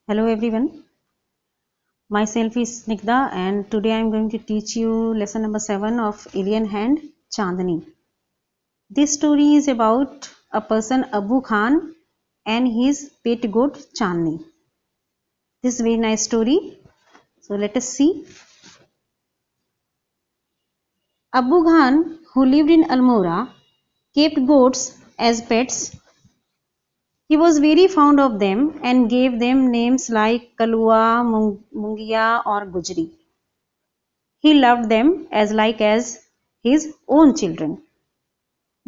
Hello everyone, myself is Snigdha and today I am going to teach you lesson number 7 of Alien Hand Chandni. This story is about a person Abu Khan and his pet goat Chandni. This is a very nice story. So let us see. Abu Khan, who lived in Almora, kept goats as pets. He was very fond of them and gave them names like Kalua, Mungia or Gujri. He loved them as his own children.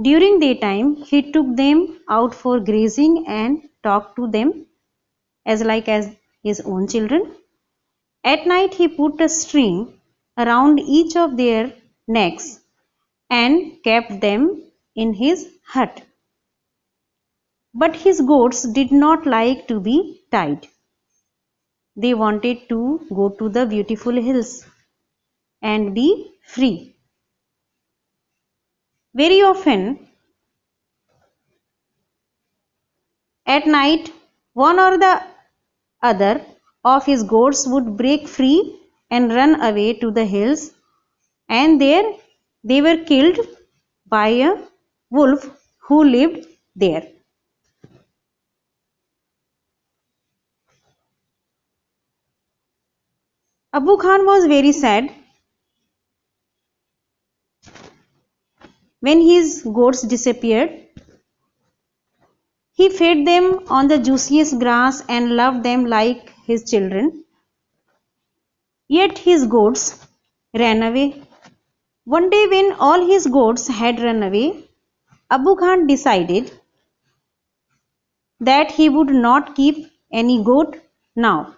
During daytime, he took them out for grazing and talked to them as his own children. At night, he put a string around each of their necks and kept them in his hut. But his goats did not like to be tied. They wanted to go to the beautiful hills and be free. Very often, at night, one or the other of his goats would break free and run away to the hills, and there they were killed by a wolf who lived there. Abu Khan was very sad when his goats disappeared. He fed them on the juiciest grass and loved them like his children. Yet his goats ran away. One day, when all his goats had run away, Abu Khan decided that he would not keep any goat now.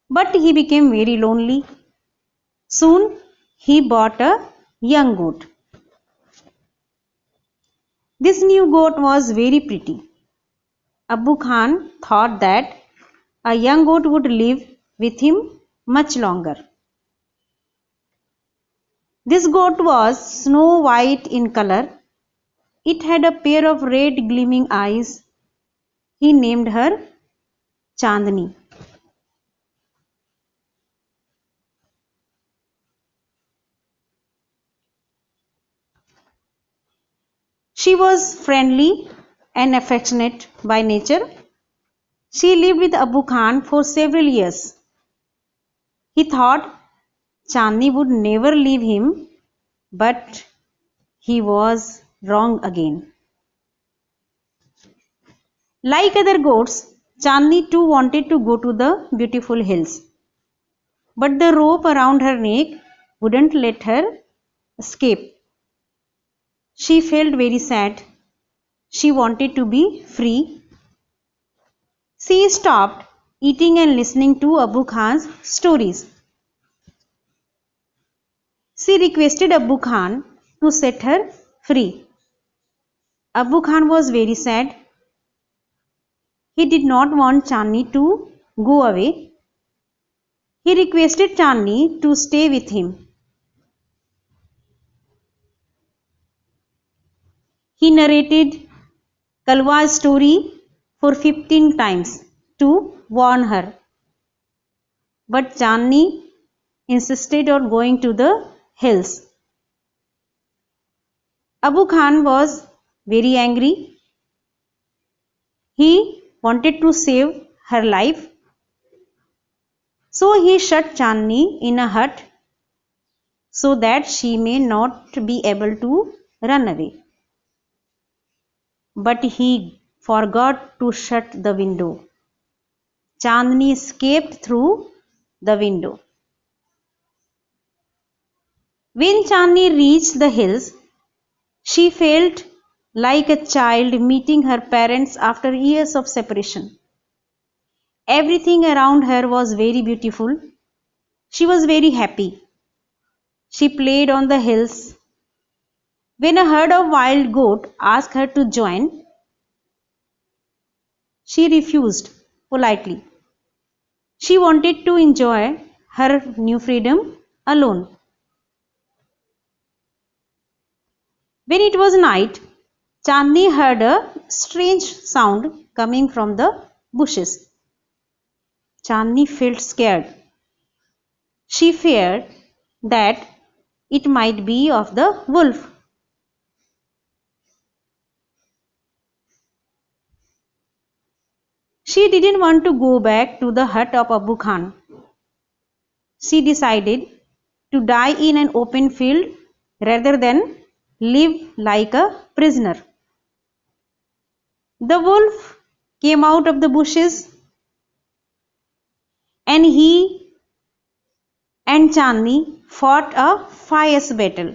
But he became very lonely. Soon he bought a young goat. This new goat was very pretty. Abu Khan thought that a young goat would live with him much longer. This goat was snow white in color. It had a pair of red gleaming eyes. He named her Chandni. She was friendly and affectionate by nature. She lived with Abu Khan for several years. He thought Chandni would never leave him, but he was wrong again. Like other goats, Chandni too wanted to go to the beautiful hills, but the rope around her neck wouldn't let her escape. She felt very sad. She wanted to be free. She stopped eating and listening to Abu Khan's stories. She requested Abu Khan to set her free. Abu Khan was very sad. He did not want Chandni to go away. He requested Chandni to stay with him. He narrated Kalwa's story for 15 times to warn her. But Chandni insisted on going to the hills. Abu Khan was very angry. He wanted to save her life. So he shut Chandni in a hut so that she may not be able to run away. But he forgot to shut the window. Chandni escaped through the window. When Chandni reached the hills, she felt like a child meeting her parents after years of separation. Everything around her was very beautiful. She was very happy. She played on the hills. When a herd of wild goat asked her to join, she refused politely. She wanted to enjoy her new freedom alone. When it was night, Chandni heard a strange sound coming from the bushes. Chandni felt scared. She feared that it might be of the wolf. She didn't want to go back to the hut of Abu Khan. She decided to die in an open field rather than live like a prisoner. The wolf came out of the bushes and he and Chandni fought a fierce battle.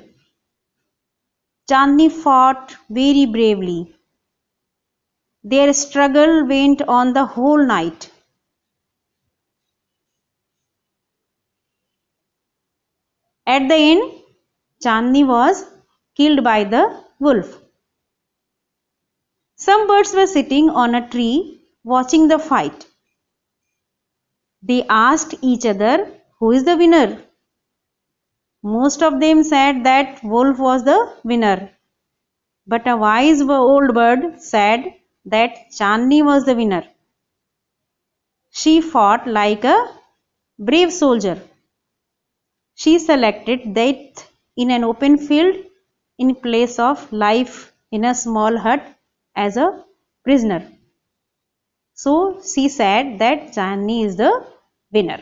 Chandni fought very bravely. Their struggle went on the whole night. At the end, Chandni was killed by the wolf. Some birds were sitting on a tree watching the fight. They asked each other, "Who is the winner?" Most of them said that wolf was the winner. But a wise old bird said that Chandni was the winner. She fought like a brave soldier. She selected death in an open field in place of life in a small hut as a prisoner. So she said that Chandni is the winner.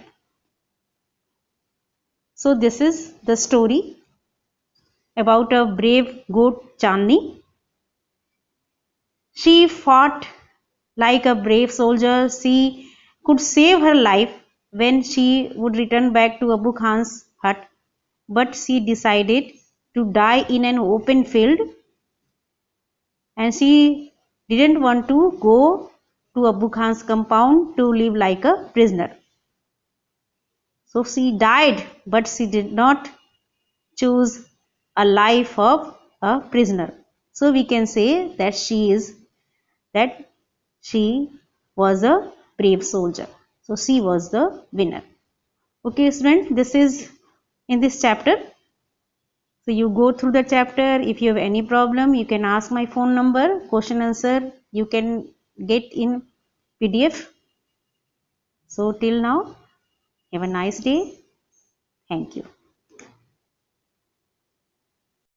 So this is the story about a brave goat Chandni. She fought like a brave soldier. She could save her life when she would return back to Abu Khan's hut, but she decided to die in an open field and she didn't want to go to Abu Khan's compound to live like a prisoner. So she died, but she did not choose a life of a prisoner. So we can say that she was a brave soldier. So she was the winner. Okay, students, this is in this chapter. So you go through the chapter. If you have any problem, you can ask my phone number. Question answer you can get in PDF. So till now, have a nice day. Thank you.